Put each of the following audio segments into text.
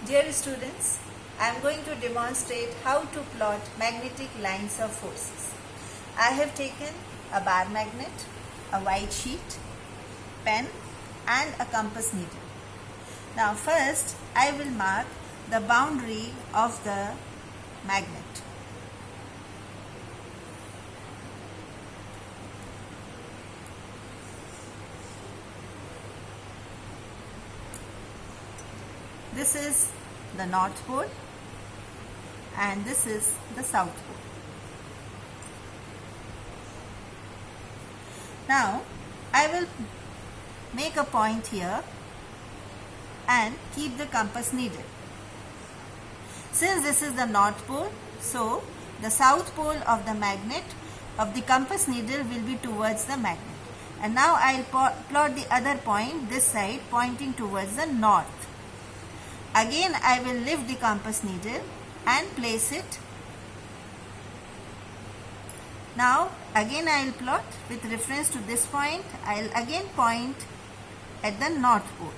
Dear students, I am going to demonstrate how to plot magnetic lines of forces. I have taken a bar magnet, a white sheet, pen and a compass needle. Now first I will mark the boundary of the magnet. This is the North Pole and this is the South Pole. Now I will make a point here and keep the compass needle. Since this is the North Pole, so the South Pole of the magnet of the compass needle will be towards the magnet. And now I will plot the other point this side pointing towards the north. Again I will lift the compass needle and place it. Now again I will plot with reference to this point. I will again point at the North Pole.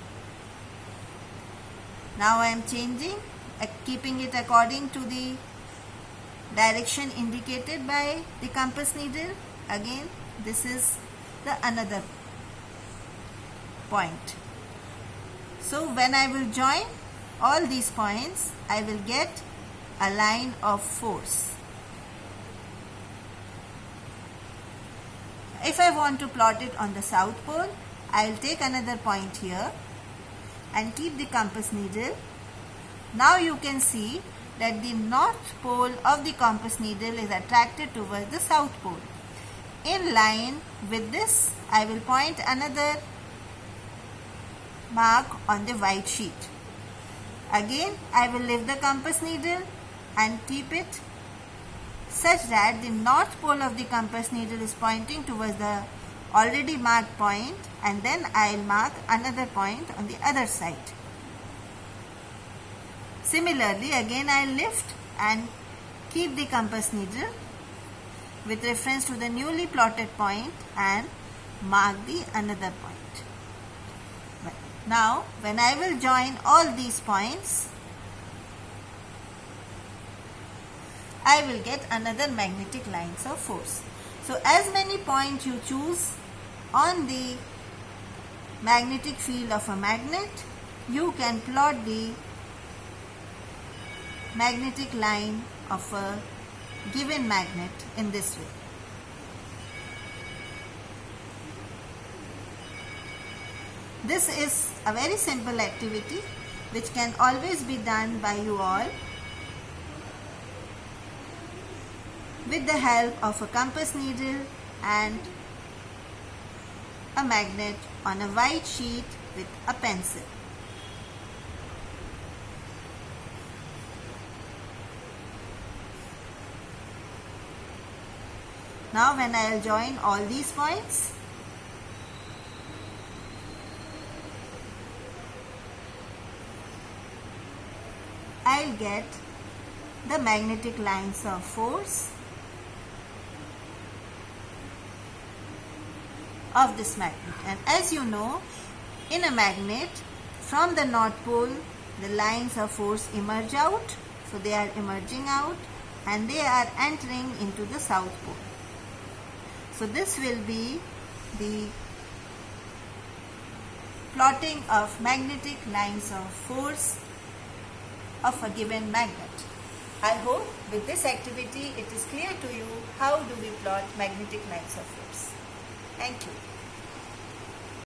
Now I am changing, keeping it according to the direction indicated by the compass needle. Again this is the another point. So when I will join all these points, I will get a line of force. If I want to plot it on the South Pole, I will take another point here and keep the compass needle. Now you can see that the North Pole of the compass needle is attracted towards the South Pole. In line with this, I will point another mark on the white sheet. Again, I will lift the compass needle and keep it such that the North Pole of the compass needle is pointing towards the already marked point, and then I will mark another point on the other side. Similarly, again I will lift and keep the compass needle with reference to the newly plotted point and mark the another point. Now, when I will join all these points, I will get another magnetic lines of force. So, as many points you choose on the magnetic field of a magnet, you can plot the magnetic line of a given magnet in this way. This is a very simple activity which can always be done by you all with the help of a compass needle and a magnet on a white sheet with a pencil. Now when I will join all these points, I will get the magnetic lines of force of this magnet. And as you know, in a magnet, from the North Pole, the lines of force emerge out. So they are emerging out and they are entering into the South Pole. So this will be the plotting of magnetic lines of force of a given magnet. I hope with this activity it is clear to you how do we plot magnetic lines of force. Thank you.